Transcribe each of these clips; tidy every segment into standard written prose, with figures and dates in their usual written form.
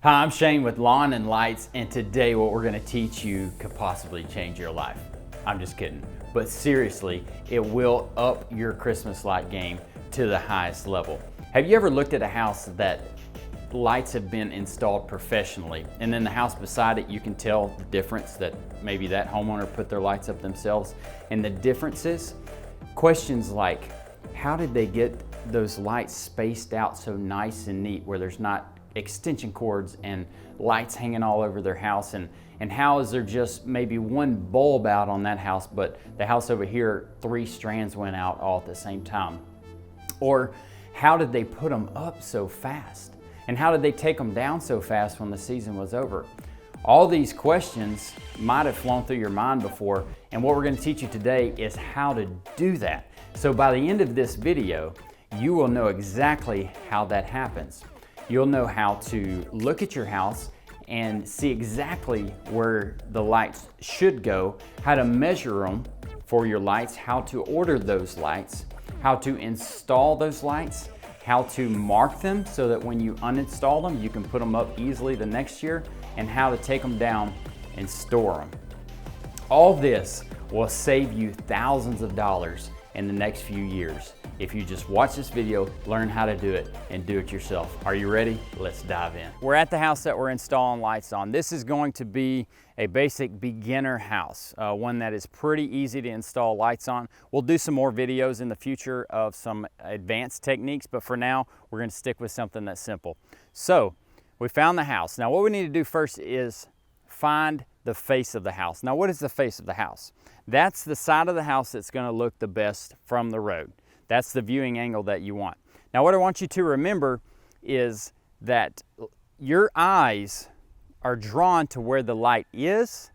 Hi, I'm Shane with Lawn and Lights, and today what we're going to teach you could possibly change your life. I'm just kidding, but seriously, it will up your Christmas light game to the highest level. Have you ever looked at a house that lights have been installed professionally, and then the house beside it, you can tell the difference that maybe that homeowner put their lights up themselves, and the differences? Questions like, how did they get those lights spaced out so nice and neat where there's not extension cords and lights hanging all over their house, and how is there just maybe one bulb out on that house, but the house over here, 3 strands went out all at the same time? Or how did they put them up so fast? And how did they take them down so fast when the season was over? All these questions might have flown through your mind before, and what we're going to teach you today is how to do that. So by the end of this video, you will know exactly how that happens. You'll know how to look at your house and see exactly where the lights should go, how to measure them for your lights, how to order those lights, how to install those lights, how to mark them so that when you uninstall them, you can put them up easily the next year, and how to take them down and store them. All this will save you thousands of dollars in the next few years if you just watch this video, learn how to do it, and do it yourself. Are you ready? Let's dive in. We're at the house that we're installing lights on. This is going to be a basic beginner house, one that is pretty easy to install lights on. We'll do some more videos in the future of some advanced techniques, but for now, we're going to stick with something that's simple. So, we found the house. Now, what we need to do first is find the face of the house. Now, what is the face of the house? That's the side of the house that's going to look the best from the road. That's the viewing angle that you want. Now, what I want you to remember is that your eyes are drawn to where the light is,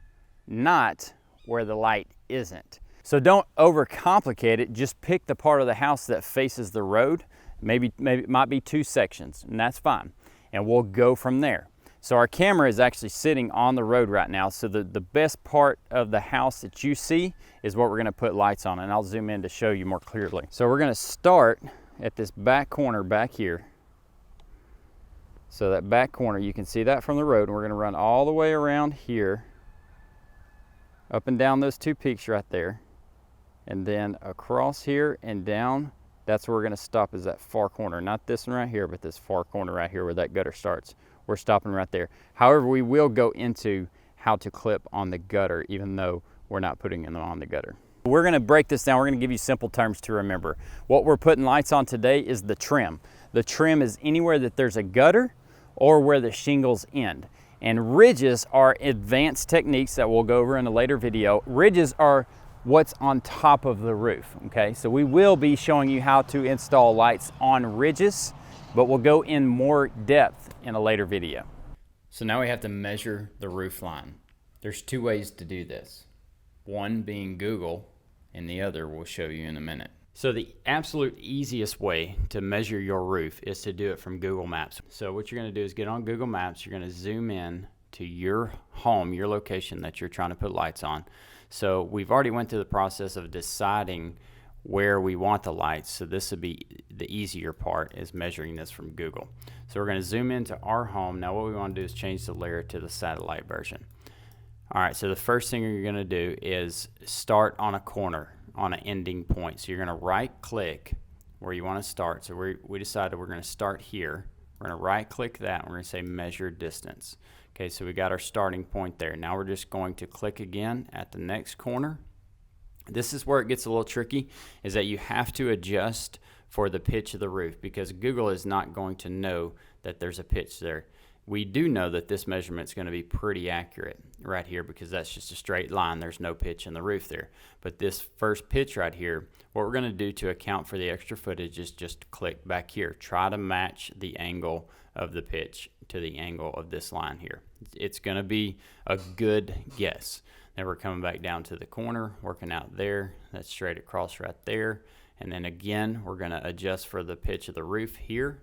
not where the light isn't. So don't overcomplicate it. Just pick the part of the house that faces the road. Maybe it might be 2 sections, and that's fine. And we'll go from there. So our camera is actually sitting on the road right now, so the best part of the house that you see is what we're going to put lights on, and I'll zoom in to show you more clearly. So we're going to start at this back corner back here. So that back corner, you can see that from the road, and we're going to run all the way around here, up and down those 2 peaks right there, and then across here and down. That's where we're going to stop, is that far corner. Not this one right here, but this far corner right here where that gutter starts. We're stopping right there. However, we will go into how to clip on the gutter, even though we're not putting them on the gutter. We're going to break this down. We're going to give you simple terms to remember. What we're putting lights on today is the trim. The trim is anywhere that there's a gutter or where the shingles end. And ridges are advanced techniques that we'll go over in a later video. Ridges are what's on top of the roof, okay? So we will be showing you how to install lights on ridges, but we'll go in more depth in a later video. So now we have to measure the roof line. There's 2 ways to do this. One being Google, and the other we'll show you in a minute. So the absolute easiest way to measure your roof is to do it from Google Maps. So what you're going to do is get on Google Maps, you're going to zoom in to your home, your location that you're trying to put lights on. So we've already went through the process of deciding where we want the lights, so this would be the easier part, is measuring this from Google. So we're going to zoom into our home. Now what we want to do is change the layer to the satellite version. Alright, so the first thing you're going to do is start on a corner, on an ending point. So you're going to right click where you want to start. So we decided we're going to start here. We're going to right click that, and we're going to say measure distance. Okay, so we got our starting point there. Now we're just going to click again at the next corner. This is where it gets a little tricky, is that you have to adjust for the pitch of the roof, because Google is not going to know that there's a pitch there. We do know that this measurement is going to be pretty accurate right here, because that's just a straight line. There's no pitch in the roof there. But this first pitch right here, what we're going to do to account for the extra footage is just click back here. Try to match the angle of the pitch to the angle of this line here. It's going to be a good guess. Then we're coming back down to the corner, working out there. That's straight across right there. And then again, we're going to adjust for the pitch of the roof here.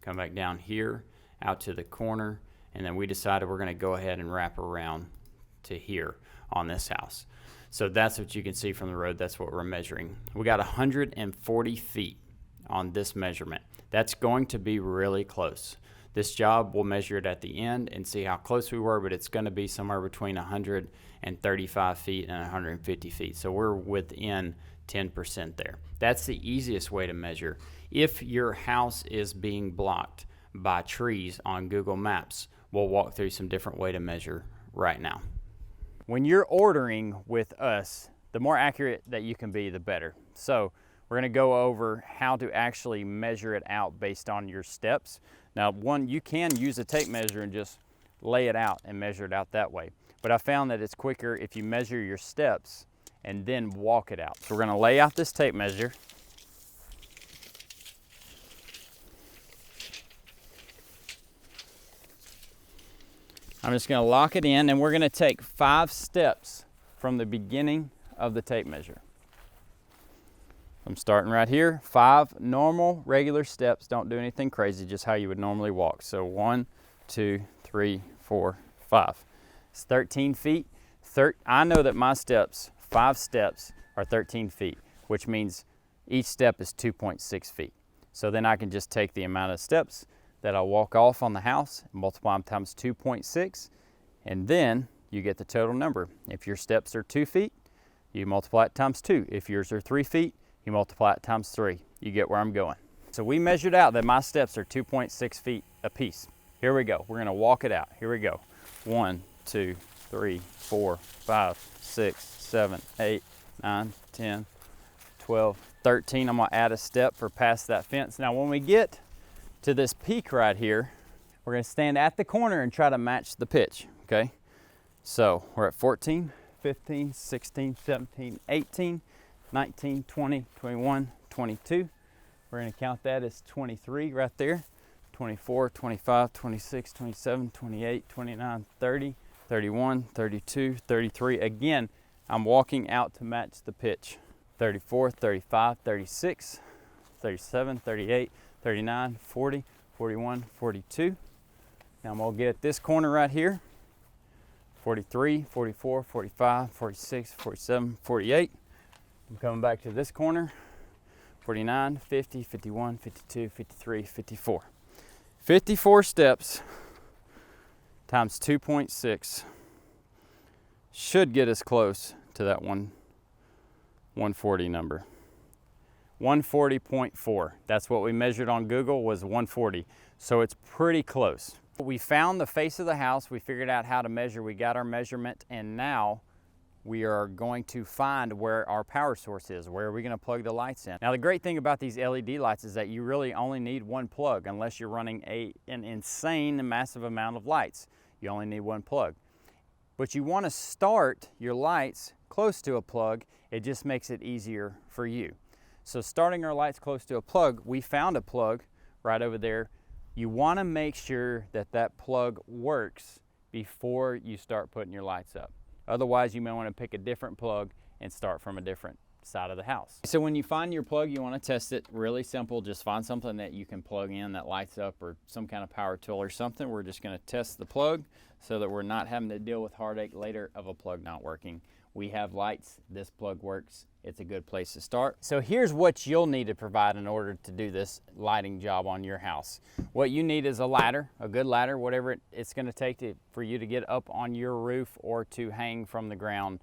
Come back down here, out to the corner. And then we decided we're going to go ahead and wrap around to here on this house. So that's what you can see from the road. That's what we're measuring. We got 140 feet on this measurement. That's going to be really close. This job, we'll measure it at the end and see how close we were, but it's going to be somewhere between 135 feet and 150 feet. So we're within 10% there. That's the easiest way to measure. If your house is being blocked by trees on Google Maps, we'll walk through some different way to measure right now. When you're ordering with us, the more accurate that you can be, the better. So we're going to go over how to actually measure it out based on your steps. Now, you can use a tape measure and just lay it out and measure it out that way. But I found that it's quicker if you measure your steps and then walk it out. So we're going to lay out this tape measure. I'm just going to lock it in, and we're going to take 5 steps from the beginning of the tape measure. I'm starting right here. 5 normal, regular steps. Don't do anything crazy, just how you would normally walk. So 1, 2, 3, 4, 5. It's 13 feet. I know that my steps, 5 steps, are 13 feet, which means each step is 2.6 feet. So then I can just take the amount of steps that I'll walk off on the house, multiply them times 2.6, and then you get the total number. If your steps are 2 feet, you multiply it times 2. If yours are 3 feet, you multiply it times 3. You get where I'm going. So we measured out that my steps are 2.6 feet apiece. Here we go. We're gonna walk it out. Here we go. 1, 2, 3, 4, 5, 6, 7, 8, 9, 10, 12, 13. I'm gonna add a step for past that fence. Now when we get to this peak right here, we're gonna stand at the corner and try to match the pitch, okay? So we're at 14, 15, 16, 17, 18, 19, 20, 21, 22. We're gonna count that as 23 right there. 24, 25, 26, 27, 28, 29, 30, 31, 32, 33. Again, I'm walking out to match the pitch. 34, 35, 36, 37, 38, 39, 40, 41, 42. Now I'm gonna get at this corner right here. 43, 44, 45, 46, 47, 48. I'm coming back to this corner. 49, 50, 51, 52, 53, 54. 54 steps times 2.6 should get us close to that 140 number. 140.4. That's what we measured on Google, was 140. So it's pretty close. We found the face of the house. We figured out how to measure. We got our measurement, and now we are going to find where our power source is. Where are we going to plug the lights in? Now the great thing about these LED lights is that you really only need one plug unless you're running an insane massive amount of lights. You only need one plug. But you want to start your lights close to a plug. It just makes it easier for you. So starting our lights close to a plug, we found a plug right over there. You want to make sure that that plug works before you start putting your lights up. Otherwise, you may want to pick a different plug and start from a different side of the house. So when you find your plug, you want to test it. Really simple. Just find something that you can plug in that lights up, or some kind of power tool or something. We're just going to test the plug so that we're not having to deal with heartache later of a plug not working. We have lights. This plug works. It's a good place to start. So here's what you'll need to provide in order to do this lighting job on your house. What you need is a ladder, a good ladder, whatever it's going to take for you to get up on your roof or to hang from the ground,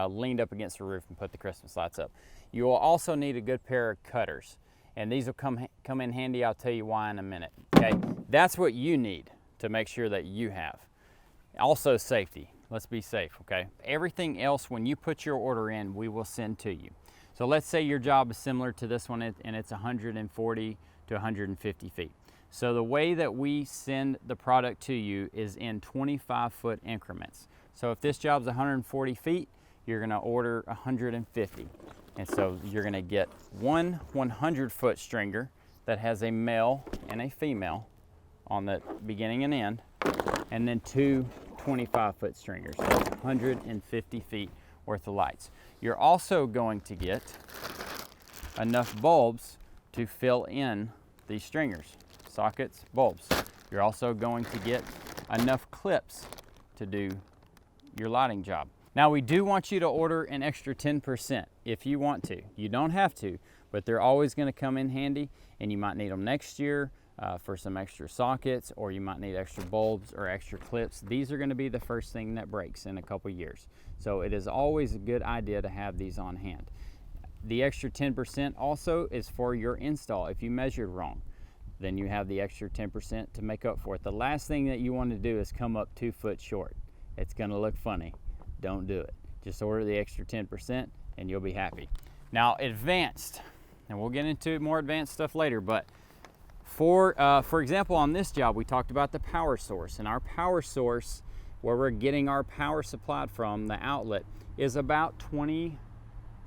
leaned up against the roof and put the Christmas lights up. You will also need a good pair of cutters, and these will come in handy. I'll tell you why in a minute. Okay, that's what you need to make sure that you have. Also safety. Let's be safe, okay? Everything else, when you put your order in, we will send to you. So let's say your job is similar to this one, and it's 140 to 150 feet. So the way that we send the product to you is in 25-foot increments. So if this job's 140 feet, you're gonna order 150. And so you're gonna get one 100-foot stringer that has a male and a female on the beginning and end, and then two 25-foot stringers. So 150 feet worth of lights. You're also going to get enough bulbs to fill in these stringers, sockets, bulbs. You're also going to get enough clips to do your lighting job. Now we do want you to order an extra 10% if you want to. You don't have to, but they're always going to come in handy, and you might need them next year. for some extra sockets, or you might need extra bulbs or extra clips. These are going to be the first thing that breaks in a couple years. So it is always a good idea to have these on hand. The extra 10% also is for your install. If you measured wrong, then you have the extra 10% to make up for it. The last thing that you want to do is come up 2 foot short. It's going to look funny. Don't do it. Just order the extra 10% and you'll be happy. Now advanced, and we'll get into more advanced stuff later, but for example, on this job, we talked about the power source, and our power source, where we're getting our power supplied from, the outlet, is about 20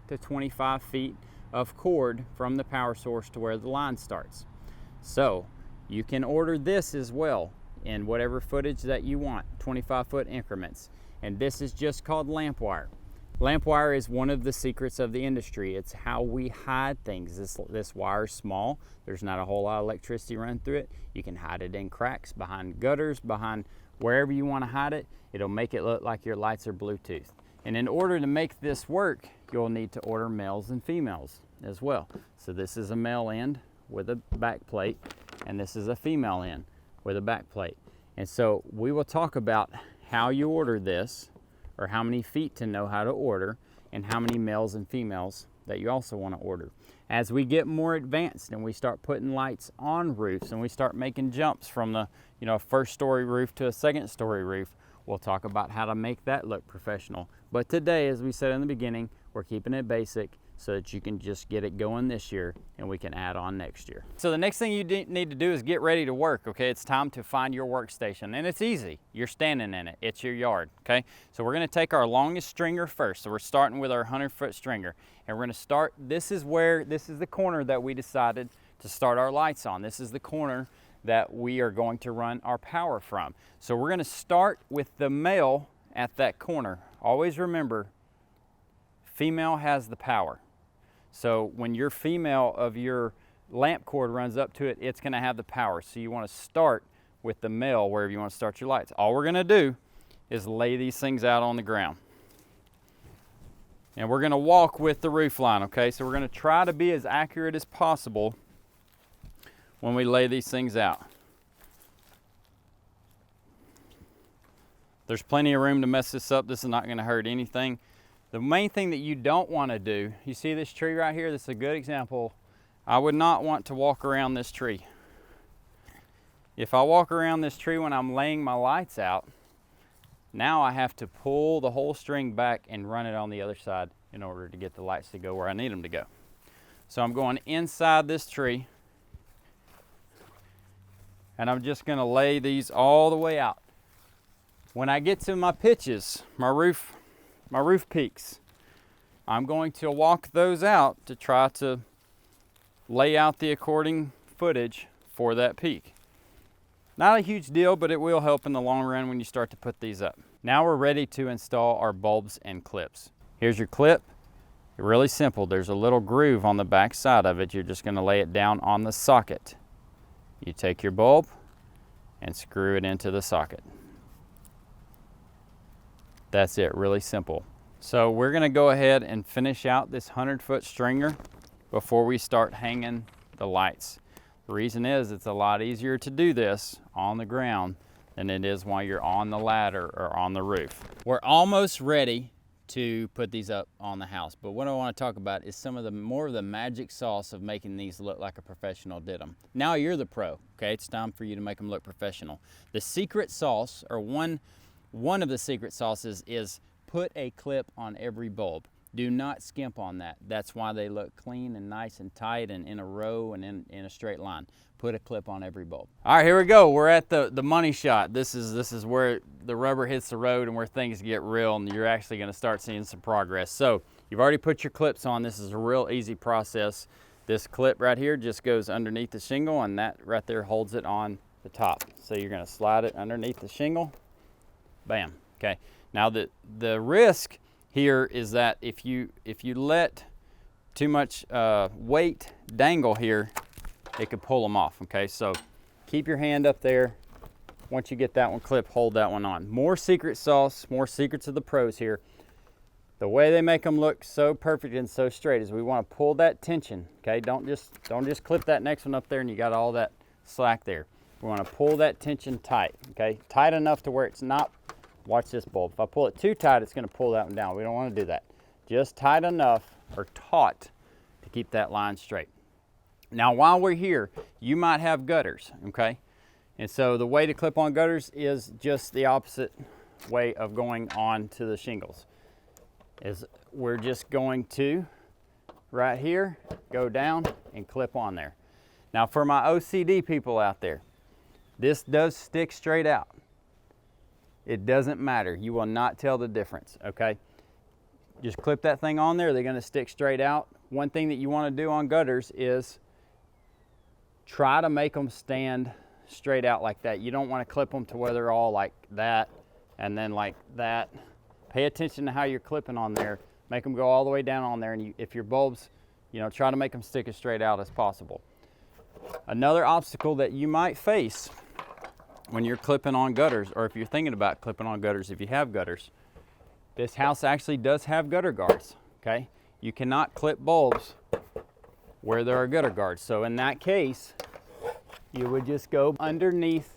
to 25 feet of cord from the power source to where the line starts. So you can order this as well in whatever footage that you want, 25-foot increments. And this is just called lamp wire. Lamp wire is one of the secrets of the industry. It's how we hide things. This wire is small. There's not a whole lot of electricity run through it. You can hide it in cracks, behind gutters, behind wherever you want to hide it. It'll make it look like your lights are Bluetooth. And in order to make this work, you'll need to order males and females as well. So this is a male end with a back plate, and this is a female end with a back plate. And so we will talk about how you order this, or how many feet to know how to order, and how many males and females that you also want to order. As we get more advanced and we start putting lights on roofs and we start making jumps from the first story roof to a second story roof, we'll talk about how to make that look professional. But today, as we said in the beginning, we're keeping it basic so that you can just get it going this year and we can add on next year. So the next thing you need to do is get ready to work, okay? It's time to find your workstation, and it's easy. You're standing in it. It's your yard, okay? So we're gonna take our longest stringer first. So we're starting with our 100-foot stringer, and we're gonna start, this is the corner that we decided to start our lights on. This is the corner that we are going to run our power from. So we're gonna start with the male at that corner. Always remember, female has the power. So when your female of your lamp cord runs up to it, it's gonna have the power. So you wanna start with the male wherever you wanna start your lights. All we're gonna do is lay these things out on the ground. And we're gonna walk with the roof line, okay? So we're gonna try to be as accurate as possible when we lay these things out. There's plenty of room to mess this up. This is not gonna hurt anything. The main thing that you don't want to do, you see this tree right here? This is a good example. I would not want to walk around this tree. If I walk around this tree when I'm laying my lights out, now I have to pull the whole string back and run it on the other side in order to get the lights to go where I need them to go. So I'm going inside this tree, and I'm just going to lay these all the way out. When I get to my pitches, my roof peaks, I'm going to walk those out to try to lay out the according footage for that peak. Not a huge deal, but it will help in the long run when you start to put these up. Now we're ready to install our bulbs and clips. Here's your clip. Really simple. There's a little groove on the back side of it. You're just going to lay it down on the socket. You take your bulb and screw it into the socket. That's it, really simple. So we're gonna go ahead and finish out this 100-foot stringer before we start hanging the lights. The reason is it's a lot easier to do this on the ground than it is while you're on the ladder or on the roof. We're almost ready to put these up on the house, but what I want to talk about is more of the magic sauce of making these look like a professional did them. Now you're the pro, okay? It's time for you to make them look professional. The secret sauce, or one of the secret sauces, is put a clip on every bulb. Do not skimp on that. That's why they look clean and nice and tight and in a row and in a straight line. Put a clip on every bulb. All right, here we go. We're at the money shot. This is where the rubber hits the road and where things get real, and you're actually gonna start seeing some progress. So you've already put your clips on. This is a real easy process. This clip right here just goes underneath the shingle, and that right there holds it on the top. So you're gonna slide it underneath the shingle. Bam, okay. Now the risk here is that if you let too much weight dangle here, it could pull them off, okay? So keep your hand up there. Once you get that one clipped, hold that one on. More secret sauce, more secrets of the pros here. The way they make them look so perfect and so straight is we want to pull that tension, okay? Don't just clip that next one up there and you got all that slack there. We want to pull that tension tight, okay? Tight enough to where it's not, watch this bulb. If I pull it too tight, it's going to pull that one down. We don't want to do that. Just tight enough or taut to keep that line straight. Now, while we're here, you might have gutters, okay? And so the way to clip on gutters is just the opposite way of going on to the shingles. Is we're just going to, right here, go down and clip on there. Now, for my OCD people out there, this does stick straight out. It doesn't matter. You will not tell the difference, okay? Just clip that thing on there. They're going to stick straight out. One thing that you want to do on gutters is try to make them stand straight out like that. You don't want to clip them to where they're all like that and then like that. Pay attention to how you're clipping on there. Make them go all the way down on there. And if your bulbs, you know, try to make them stick as straight out as possible. Another obstacle that you might face when you're clipping on gutters, or if you're thinking about clipping on gutters, if you have gutters, this house actually does have gutter guards, okay? You cannot clip bulbs where there are gutter guards. So in that case, you would just go underneath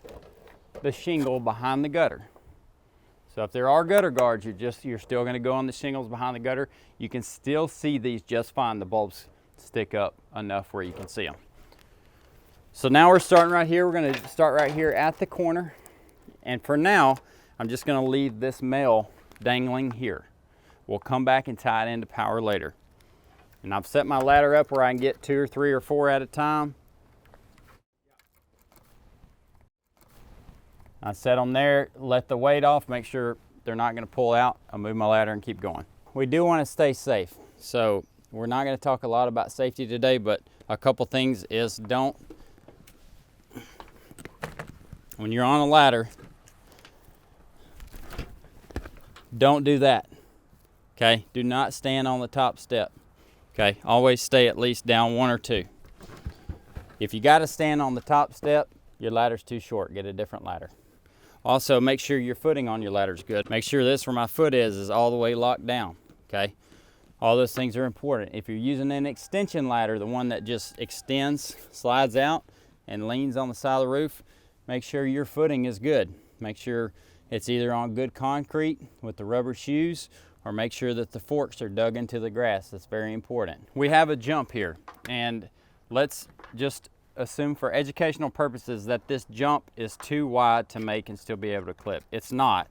the shingle behind the gutter. So if there are gutter guards, you're still going to go on the shingles behind the gutter. You can still see these just fine. The bulbs stick up enough where you can see them. So now we're starting right here. We're going to start right here at the corner. And for now, I'm just going to leave this male dangling here. We'll come back and tie it into power later. And I've set my ladder up where I can get 2 or 3 or 4 at a time. I set them there, let the weight off, make sure they're not going to pull out. I'll move my ladder and keep going. We do want to stay safe. So we're not going to talk a lot about safety today, but a couple things is when you're on a ladder, don't do that, okay? Do not stand on the top step, okay? Always stay at least down 1 or 2. If you got to stand on the top step, your ladder's too short. Get a different ladder. Also, make sure your footing on your ladder is good. Make sure this where my foot is all the way locked down, okay? All those things are important. If you're using an extension ladder, the one that just extends, slides out, and leans on the side of the roof, make sure your footing is good. Make sure it's either on good concrete with the rubber shoes, or make sure that the forks are dug into the grass. That's very important. We have a jump here, and let's just assume for educational purposes that this jump is too wide to make and still be able to clip. It's not,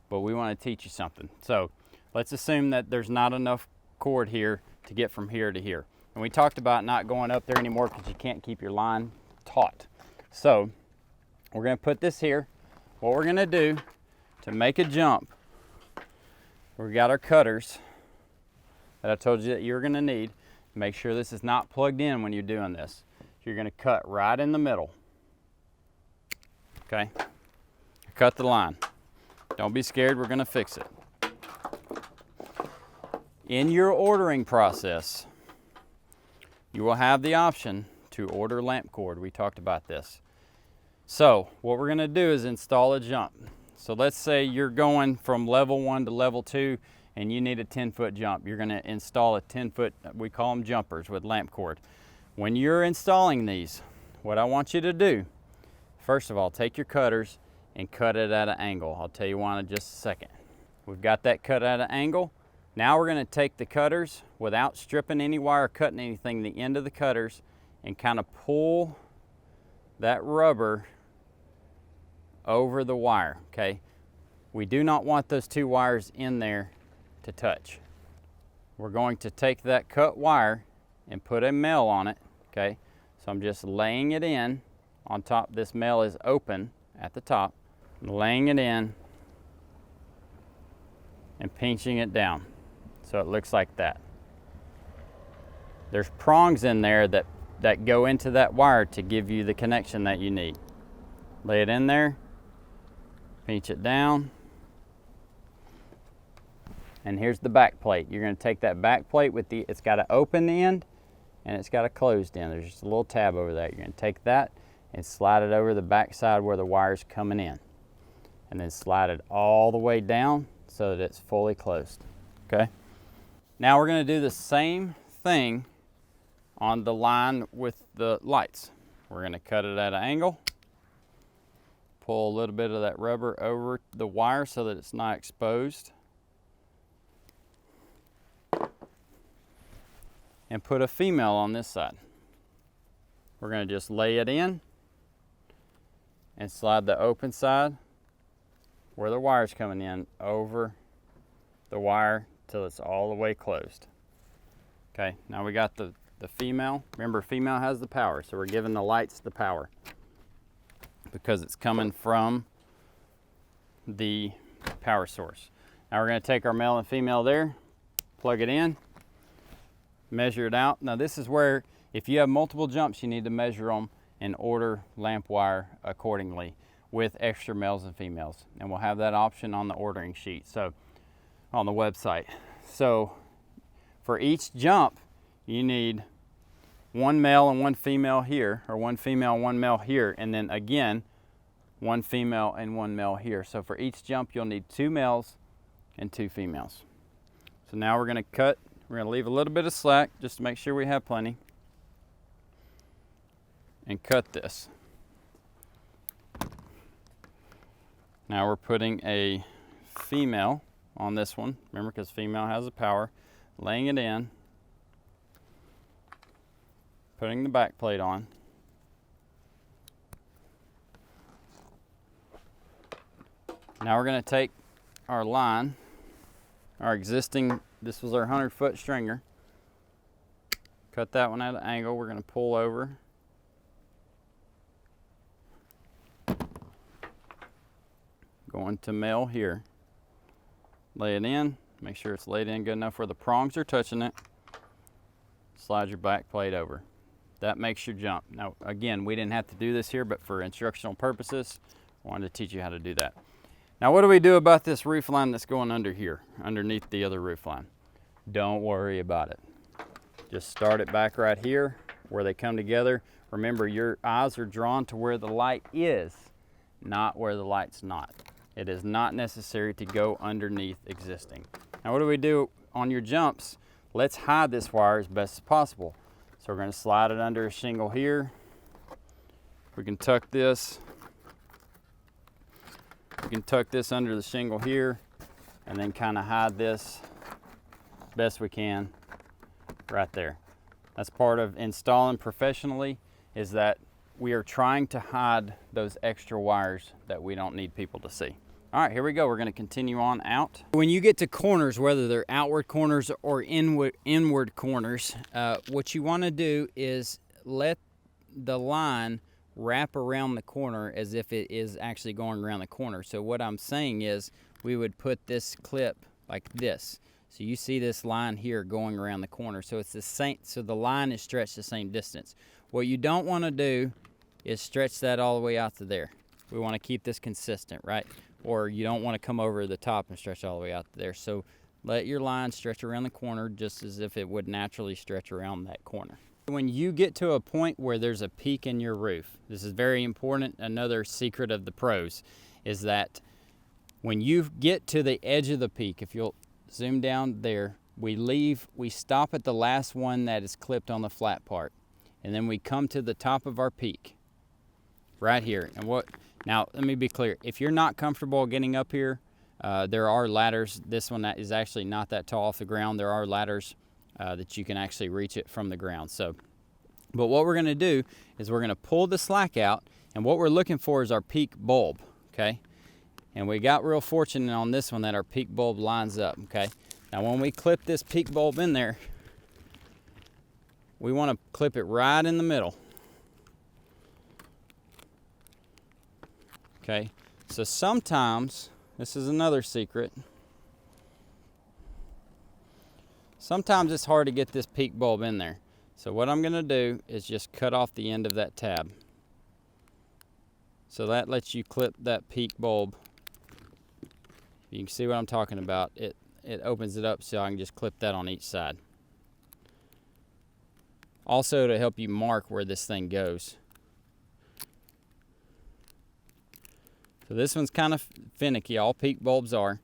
but we want to teach you something. So let's assume that there's not enough cord here to get from here to here. And we talked about not going up there anymore because you can't keep your line taut. So we're going to put this here. What we're going to do to make a jump, we've got our cutters that I told you that you're going to need. Make sure this is not plugged in when you're doing this. You're going to cut right in the middle. Okay? Cut the line. Don't be scared, we're going to fix it. In your ordering process, you will have the option to order lamp cord. We talked about this. So what we're going to do is install a jump. So let's say you're going from level 1 to level 2 and you need a 10-foot jump. You're going to install a 10-foot, we call them jumpers with lamp cord. When you're installing these, what I want you to do, first of all, take your cutters and cut it at an angle. I'll tell you why in just a second. We've got that cut at an angle. Now we're going to take the cutters without stripping any wire, cutting anything, the end of the cutters, and kind of pull that rubber over the wire, okay? We do not want those 2 wires in there to touch. We're going to take that cut wire and put a male on it, okay? So I'm just laying it in on top. This male is open at the top. I'm laying it in and pinching it down so it looks like that. There's prongs in there that go into that wire to give you the connection that you need. Lay it in there, pinch it down, and here's the back plate. You're going to take that back plate with it's got an open end and it's got a closed end. There's just a little tab over that. You're going to take that and slide it over the back side where the wire's coming in, and then slide it all the way down so that it's fully closed, okay? Now we're going to do the same thing on the line with the lights, We're going to cut it at an angle. Pull a little bit of that rubber over the wire so that it's not exposed. And put a female on this side. We're going to just lay it in and slide the open side where the wire's coming in over the wire till it's all the way closed. Okay, now we got the female. Remember, female has the power, so we're giving the lights the power because it's coming from the power source. Now we're going to take our male and female there, plug it in, measure it out. Now this is where, if you have multiple jumps, you need to measure them and order lamp wire accordingly with extra males and females. And we'll have that option on the ordering sheet, so on the website. So for each jump, you need one male and one female here, or one female and one male here, and then again, one female and one male here. So for each jump, you'll need 2 males and 2 females. So now we're going to cut. We're going to leave a little bit of slack just to make sure we have plenty, and cut this. Now we're putting a female on this one, remember, because female has the power, laying it in, putting the back plate on, now we're going to take our line, our existing, this was our 100-foot stringer, cut that one at an angle. We're going to pull over, going to male here, lay it in, make sure it's laid in good enough where the prongs are touching it, slide your back plate over. That makes your jump. Now again, we didn't have to do this here, but for instructional purposes, I wanted to teach you how to do that. Now what do we do about this roof line that's going under here, underneath the other roof line? Don't worry about it. Just start it back right here where they come together. Remember, your eyes are drawn to where the light is, not where the light's not. It is not necessary to go underneath existing. Now what do we do on your jumps? Let's hide this wire as best as possible. So we're going to slide it under a shingle here. We can tuck this. We can tuck this under the shingle here and then kind of hide this best we can right there. That's part of installing professionally, is that we are trying to hide those extra wires that we don't need people to see. All right, here we go. We're going to continue on out. When you get to corners, whether they're outward corners or inward corners, what you want to do is let the line wrap around the corner as if it is actually going around the corner. So what I'm saying is we would put this clip like this. So you see this line here going around the corner. So it's the same, so the line is stretched the same distance. What you don't want to do is stretch that all the way out to there. We want to keep this consistent, right? Or you don't want to come over the top and stretch all the way out to there. So let your line stretch around the corner just as if it would naturally stretch around that corner. When you get to a point where there's a peak in your roof, this is very important. Another secret of the pros is that when you get to the edge of the peak, if you'll zoom down there, we stop at the last one that is clipped on the flat part. And then we come to the top of our peak right here. Now, let me be clear. If you're not comfortable getting up here, there are ladders. This one that is actually not that tall off the ground. There are ladders that you can actually reach it from the ground. But what we're going to do is we're going to pull the slack out, and what we're looking for is our peak bulb, okay? And we got real fortunate on this one that our peak bulb lines up, okay? Now when we clip this peak bulb in there, we want to clip it right in the middle. Okay, so sometimes, this is another secret, sometimes it's hard to get this peak bulb in there. So what I'm going to do is just cut off the end of that tab. So that lets you clip that peak bulb. You can see what I'm talking about. It opens it up so I can just clip that on each side. Also to help you mark where this thing goes. So this one's kind of finicky, all peak bulbs are.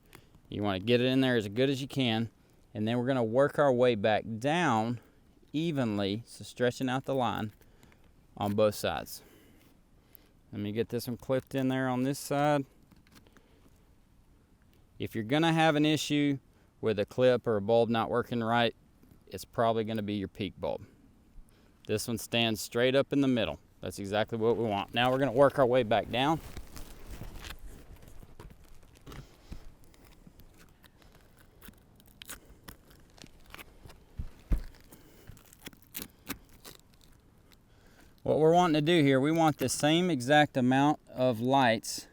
You want to get it in there as good as you can, and then we're going to work our way back down evenly, so stretching out the line, on both sides. Let me get this one clipped in there on this side. If you're gonna have an issue with a clip or a bulb not working right, it's probably gonna be your peak bulb. This one stands straight up in the middle. That's exactly what we want. Now we're gonna work our way back down. What we're wanting to do here, we want the same exact amount of lights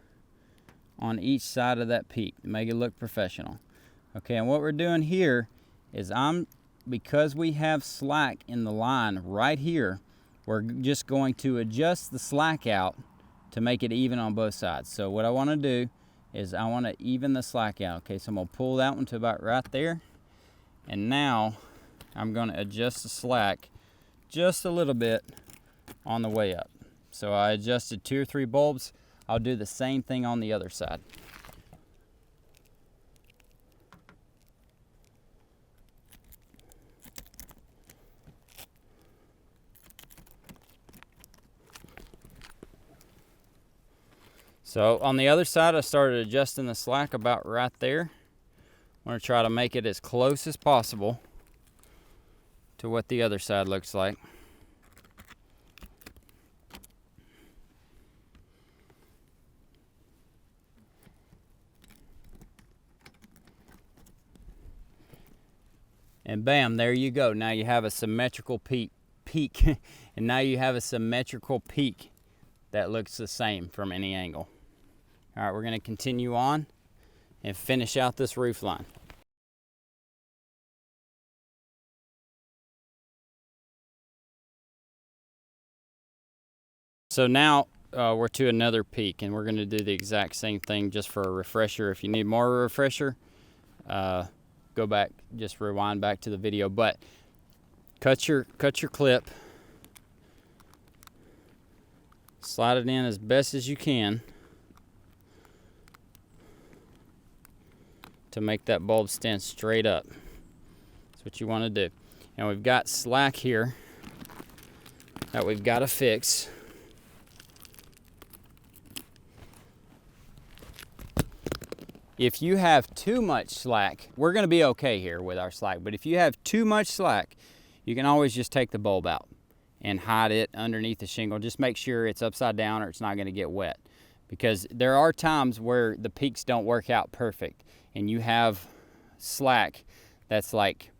on each side of that peak to make it look professional. Okay, and what we're doing here is because we have slack in the line right here, we're just going to adjust the slack out to make it even on both sides. So what I want to do is I want to even the slack out. Okay, so I'm going to pull that one to about right there. And now I'm going to adjust the slack just a little bit on the way up. So I adjusted 2 or 3 bulbs. I'll do the same thing on the other side. So on the other side, I started adjusting the slack about right there. I'm going to try to make it as close as possible to what the other side looks like. And bam, there you go. Now you have a symmetrical peak. And now you have a symmetrical peak that looks the same from any angle. All right, we're going to continue on and finish out this roof line. So now we're to another peak, and we're going to do the exact same thing just for a refresher. If you need more of a refresher, go back, just rewind back to the video. But cut your clip, slide it in as best as you can to make that bulb stand straight up. That's what you want to do. And we've got slack here that we've got to fix. If you have too much slack, we're going to be okay here with our slack, but if you have too much slack, you can always just take the bulb out and hide it underneath the shingle. Just make sure it's upside down or it's not going to get wet, because there are times where the peaks don't work out perfect and you have slack that's like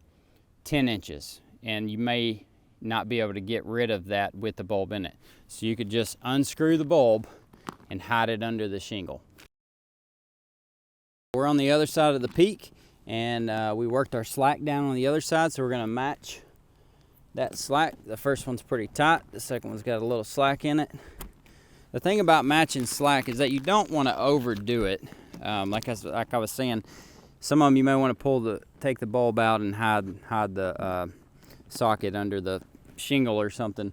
10 inches and you may not be able to get rid of that with the bulb in it. So you could just unscrew the bulb and hide it under the shingle. We're on the other side of the peak, and we worked our slack down on the other side, so we're going to match that slack. The first one's pretty tight, the second one's got a little slack in it. The thing about matching slack is that you don't want to overdo it. Like I was saying, some of them you may want to take the bulb out and hide the socket under the shingle or something,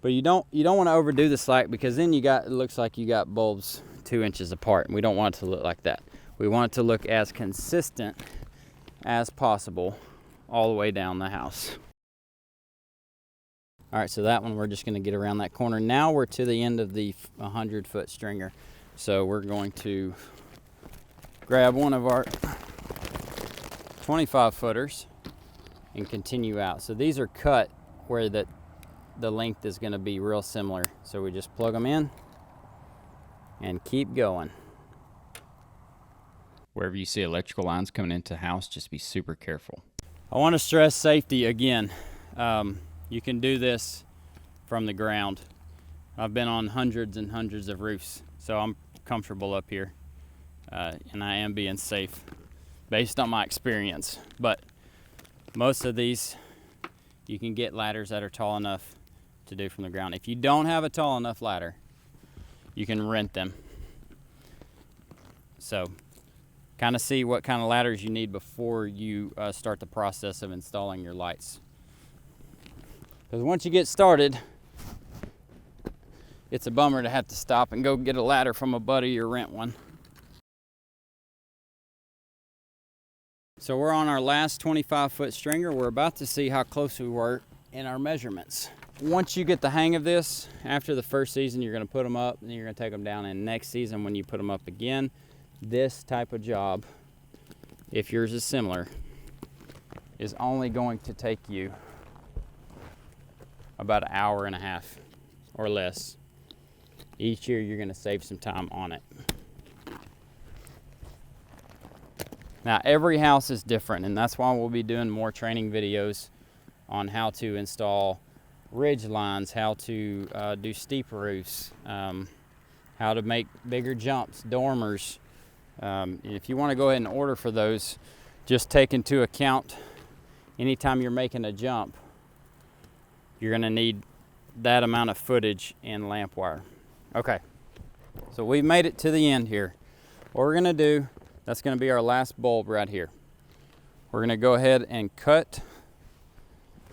but you don't want to overdo the slack, because then it looks like you got bulbs 2 inches apart, and we don't want it to look like that. We want it to look as consistent as possible all the way down the house. All right, so that one we're just going to get around that corner. Now we're to the end of the 100-foot stringer. So we're going to grab one of our 25-footers and continue out. So these are cut where the length is going to be real similar. So we just plug them in and keep going. Wherever you see electrical lines coming into the house, just be super careful. I want to stress safety again. You can do this from the ground. I've been on hundreds and hundreds of roofs, so I'm comfortable up here. And I am being safe based on my experience. But most of these, you can get ladders that are tall enough to do from the ground. If you don't have a tall enough ladder, you can rent them. So kind of see what kind of ladders you need before you start the process of installing your lights. Because once you get started, it's a bummer to have to stop and go get a ladder from a buddy or rent one. So we're on our last 25-foot stringer. We're about to see how close we were and our measurements. Once you get the hang of this, after the first season, you're gonna put them up, and you're gonna take them down, and next season when you put them up again, this type of job, if yours is similar, is only going to take you about an hour and a half or less. Each year you're gonna save some time on it. Now every house is different, and that's why we'll be doing more training videos on how to install ridge lines, how to do steep roofs, how to make bigger jumps, dormers. If you want to go ahead and order for those, just take into account anytime you're making a jump, you're going to need that amount of footage and lamp wire. Okay, so we've made it to the end here. What we're going to do, that's going to be our last bulb right here. We're going to go ahead and cut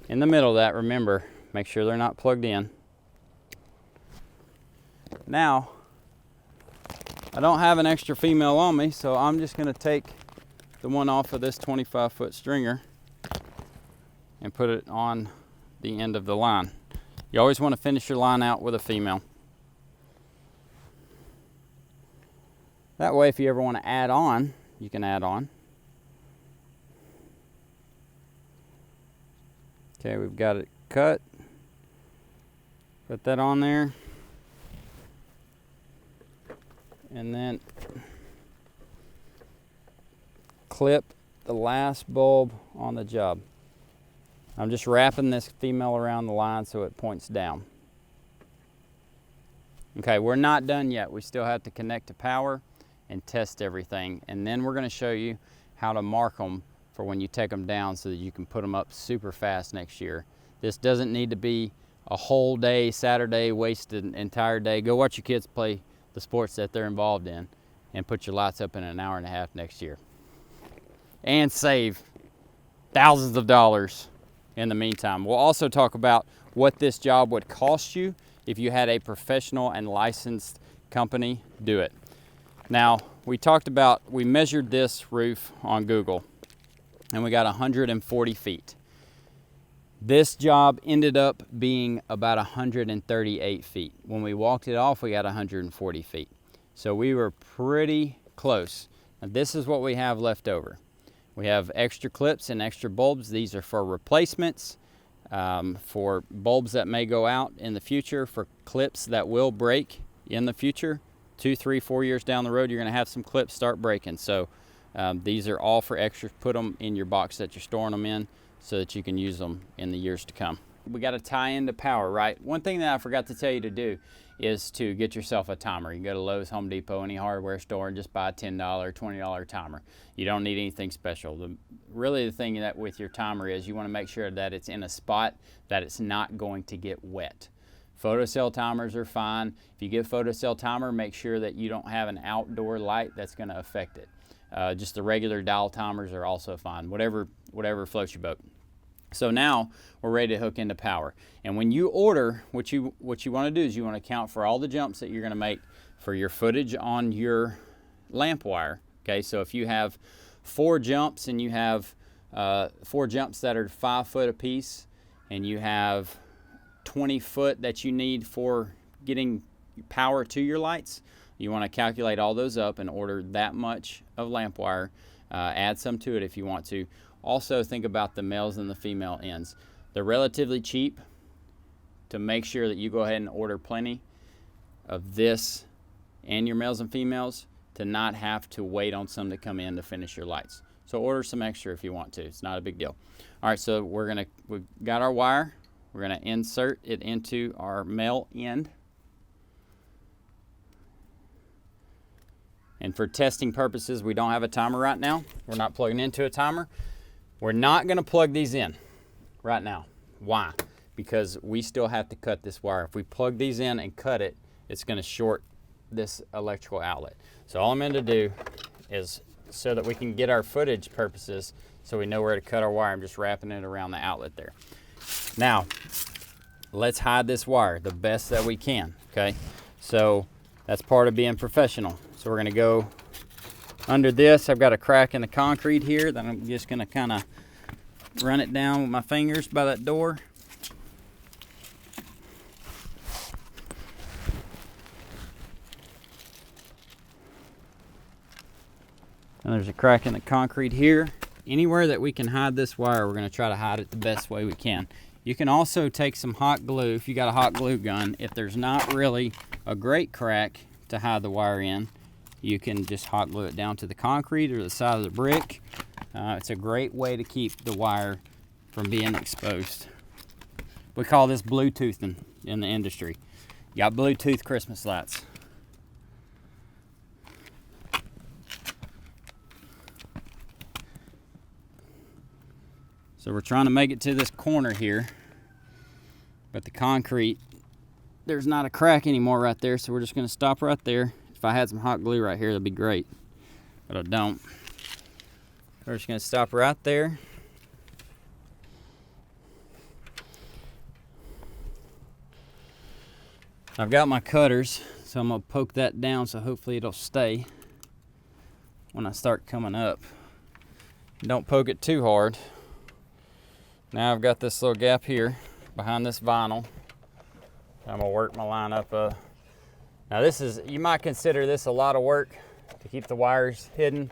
in the middle of that. Remember, make sure they're not plugged in. Now, I don't have an extra female on me, so I'm just going to take the one off of this 25-foot stringer and put it on the end of the line. You always want to finish your line out with a female. That way, if you ever want to add on, you can add on. Okay, we've got it cut. Put that on there. And then clip the last bulb on the job. I'm just wrapping this female around the line so it points down. Okay, we're not done yet. We still have to connect to power and test everything. And then we're going to show you how to mark them for when you take them down so that you can put them up super fast next year. This doesn't need to be a whole day, Saturday, wasted an entire day. Go watch your kids play the sports that they're involved in and put your lights up in an hour and a half next year. And save thousands of dollars in the meantime. We'll also talk about what this job would cost you if you had a professional and licensed company do it. Now, we measured this roof on Google, and we got 140 feet. This job ended up being about 138 feet. When we walked it off, we got 140 feet. So we were pretty close. Now, this is what we have left over. We have extra clips and extra bulbs. These are for replacements, for bulbs that may go out in the future, for clips that will break in the future. 2, 3, 4 years down the road, you're gonna have some clips start breaking. So these are all for extras. Put them in your box that you're storing them in so that you can use them in the years to come. We gotta tie into power, right? One thing that I forgot to tell you to do is to get yourself a timer. You can go to Lowe's, Home Depot, any hardware store, and just buy a $10, $20 timer. You don't need anything special. Really the thing that with your timer is you wanna make sure that it's in a spot that it's not going to get wet. Photocell timers are fine. If you get photocell timer, make sure that you don't have an outdoor light that's gonna affect it. Just the regular dial timers are also fine, whatever floats your boat. So now we're ready to hook into power. And when you order, what you wanna do is you wanna account for all the jumps that you're gonna make for your footage on your lamp wire. Okay, so if you have 4 jumps and you have 4 jumps that are 5 foot apiece, and you have 20 foot that you need for getting power to your lights, you want to calculate all those up and order that much of lamp wire. Add some to it if you want to. Also think about the males and the female ends. They're relatively cheap. To make sure that you go ahead and order plenty of this and your males and females to not have to wait on some to come in to finish your lights. So order some extra if you want to. It's not a big deal. All right, so we've got our wire. We're gonna insert it into our male end. And for testing purposes, we don't have a timer right now. We're not plugging into a timer. We're not gonna plug these in right now. Why? Because we still have to cut this wire. If we plug these in and cut it, it's gonna short this electrical outlet. So all I'm gonna do is, so that we can get our footage purposes, so we know where to cut our wire, I'm just wrapping it around the outlet there. Now, let's hide this wire the best that we can, okay? So that's part of being professional. So we're gonna go under this. I've got a crack in the concrete here that I'm just gonna kinda run it down with my fingers by that door. And there's a crack in the concrete here. Anywhere that we can hide this wire, we're going to try to hide it the best way we can. You can also take some hot glue if you got a hot glue gun. If there's not really a great crack to hide the wire in, you can just hot glue it down to the concrete or the side of the brick. It's a great way to keep the wire from being exposed. We call this Bluetoothing in the industry. You got Bluetooth Christmas lights. So we're trying to make it to this corner here, but the concrete, there's not a crack anymore right there, so we're just gonna stop right there. If I had some hot glue right here, that'd be great, but I don't. We're just gonna stop right there. I've got my cutters, so I'm gonna poke that down so hopefully it'll stay when I start coming up. Don't poke it too hard. Now I've got this little gap here behind this vinyl. I'm gonna work my line up. Now this is, you might consider this a lot of work to keep the wires hidden,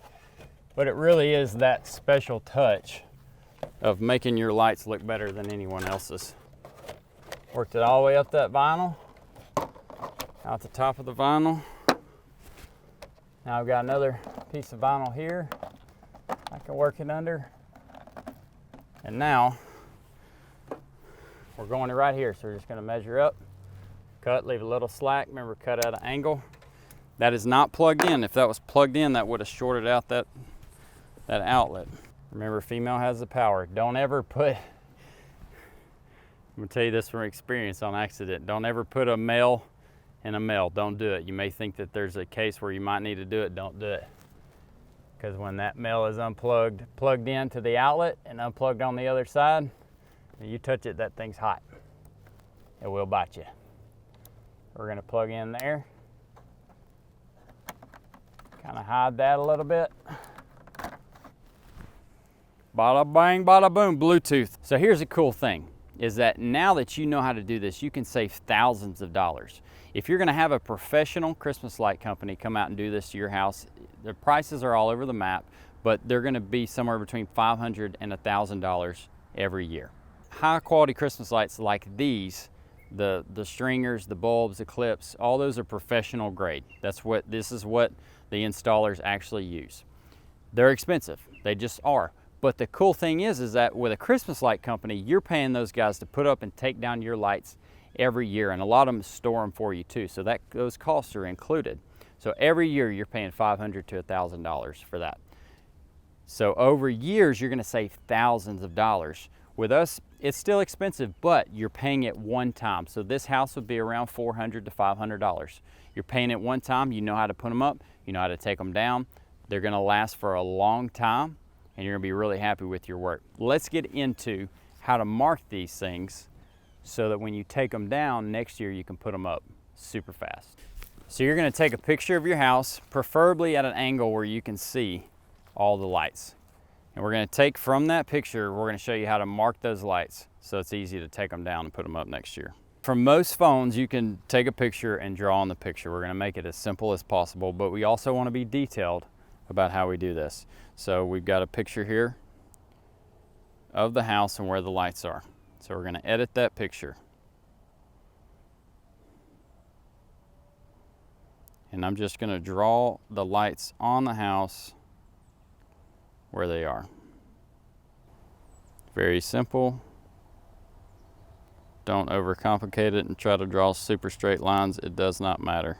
but it really is that special touch of making your lights look better than anyone else's. Worked it all the way up that vinyl, out the top of the vinyl. Now I've got another piece of vinyl here I can work it under. And now we're going to right here, so we're just going to measure up, cut, leave a little slack. Remember, cut at an angle. That is not plugged in. If that was plugged in, that would have shorted out that outlet. Remember, female has the power. Don't ever put, I'm going to tell you this from experience on accident, don't ever put a male in a male. Don't do it. You may think that there's a case where you might need to do it. Don't do it. Because when that male is unplugged, plugged into the outlet and unplugged on the other side, and you touch it, that thing's hot. It will bite you. We're gonna plug in there. Kind of hide that a little bit. Bada bang, bada boom, Bluetooth. So here's the cool thing, is that now that you know how to do this, you can save thousands of dollars. If you're gonna have a professional Christmas light company come out and do this to your house, the prices are all over the map, but they're gonna be somewhere between $500 and $1,000 every year. High quality Christmas lights like these, the stringers, the bulbs, the clips, all those are professional grade. This is what the installers actually use. They're expensive, they just are. But the cool thing is that with a Christmas light company, you're paying those guys to put up and take down your lights every year, and a lot of them store them for you too, so those costs are included. So every year you're paying $500 to $1,000 for that. So over years you're going to save thousands of dollars. With us, it's still expensive, but you're paying it one time. So this house would be around $400 to $500. You're paying it one time. You know how to put them up. You know how to take them down. They're going to last for a long time, and you're going to be really happy with your work. Let's get into how to mark these things so that when you take them down next year, you can put them up super fast. So you're going to take a picture of your house, preferably at an angle where you can see all the lights. And we're going to take from that picture, we're going to show you how to mark those lights so it's easy to take them down and put them up next year. From most phones, you can take a picture and draw on the picture. We're going to make it as simple as possible, but we also want to be detailed about how we do this. So we've got a picture here of the house and where the lights are. So we're going to edit that picture. And I'm just going to draw the lights on the house where they are. Very simple. Don't overcomplicate it and try to draw super straight lines. It does not matter.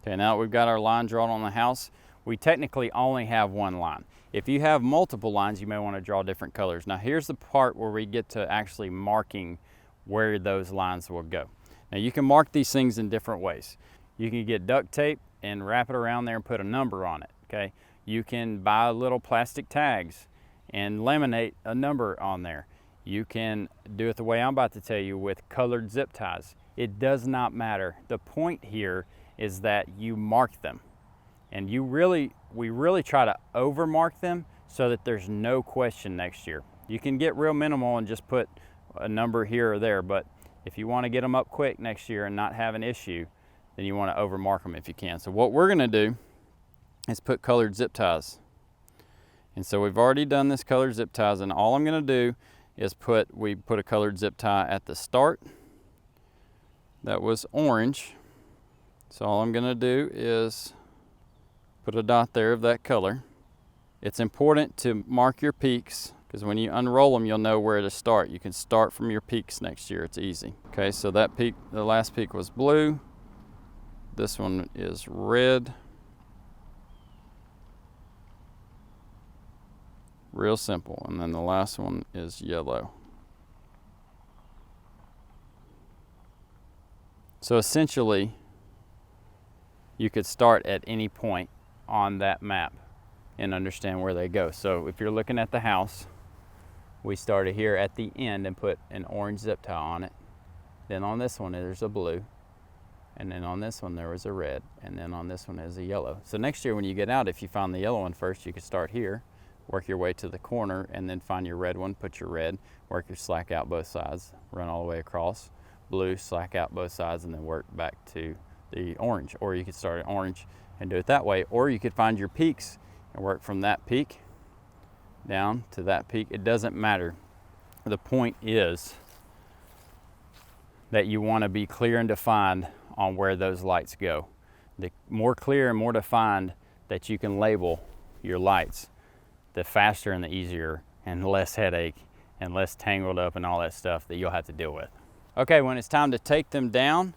Okay, now that we've got our line drawn on the house, we technically only have one line. If you have multiple lines, you may want to draw different colors. Now here's the part where we get to actually marking where those lines will go. Now you can mark these things in different ways. You can get duct tape and wrap it around there and put a number on it, okay? You can buy little plastic tags and laminate a number on there. You can do it the way I'm about to tell you with colored zip ties. It does not matter. The point here is that you mark them. And we really try to over mark them so that there's no question next year. You can get real minimal and just put a number here or there, but if you want to get them up quick next year and not have an issue, then you want to over mark them if you can. So what we're going to do is put colored zip ties. And so we've already done this colored zip ties, and all I'm gonna do is we put a colored zip tie at the start. That was orange. So all I'm gonna do is put a dot there of that color. It's important to mark your peaks, because when you unroll them, you'll know where to start. You can start from your peaks next year, it's easy. Okay, so that peak, the last peak was blue. This one is red. Real simple. And then the last one is yellow. So essentially, you could start at any point on that map and understand where they go. So if you're looking at the house, we started here at the end and put an orange zip tie on it. Then on this one, there's a blue. And then on this one, there was a red. And then on this one is a yellow. So next year when you get out, if you find the yellow one first, you could start here, work your way to the corner, and then find your red one, put your red, work your slack out both sides, run all the way across, blue, slack out both sides, and then work back to the orange. Or you could start at orange and do it that way. Or you could find your peaks and work from that peak down to that peak. It doesn't matter. The point is that you want to be clear and defined on where those lights go. The more clear and more defined that you can label your lights, the faster and the easier and less headache and less tangled up and all that stuff that you'll have to deal with. Okay, when it's time to take them down,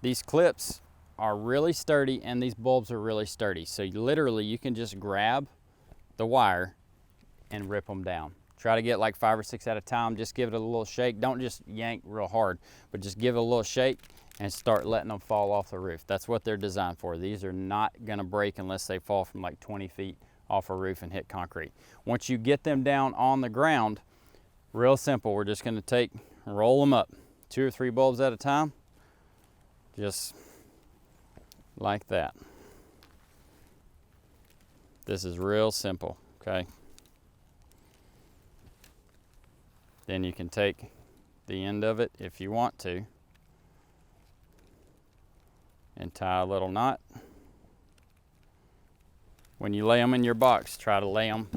these clips are really sturdy and these bulbs are really sturdy. So literally you can just grab the wire and rip them down. Try to get like 5 or 6 at a time. Just give it a little shake. Don't just yank real hard, but just give it a little shake and start letting them fall off the roof. That's what they're designed for. These are not gonna break unless they fall from like 20 feet off a roof and hit concrete. Once you get them down on the ground, real simple, we're just gonna roll them up 2 or 3 bulbs at a time, just like that. This is real simple, okay? Then you can take the end of it if you want to and tie a little knot. When you lay them in your box, try to lay them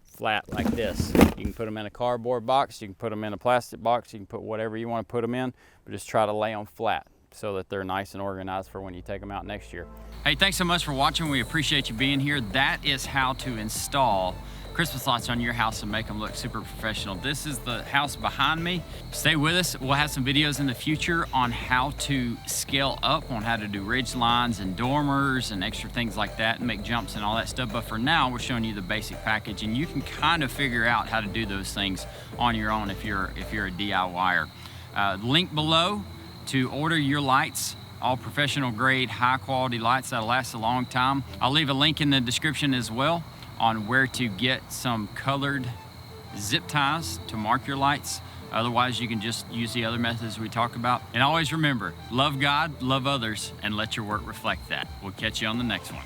flat like this. You can put them in a cardboard box, you can put them in a plastic box, you can put whatever you want to put them in, but just try to lay them flat so that they're nice and organized for when you take them out next year. Hey, thanks so much for watching. We appreciate you being here. That is how to install Christmas lights on your house and make them look super professional. This is the house behind me. Stay with us. We'll have some videos in the future on how to scale up, on how to do ridge lines and dormers and extra things like that and make jumps and all that stuff. But for now, we're showing you the basic package, and you can kind of figure out how to do those things on your own if you're a DIYer. Link below to order your lights, all professional grade, high quality lights that'll last a long time. I'll leave a link in the description as well on where to get some colored zip ties to mark your lights. Otherwise, you can just use the other methods we talk about. And always remember, love God, love others, and let your work reflect that. We'll catch you on the next one.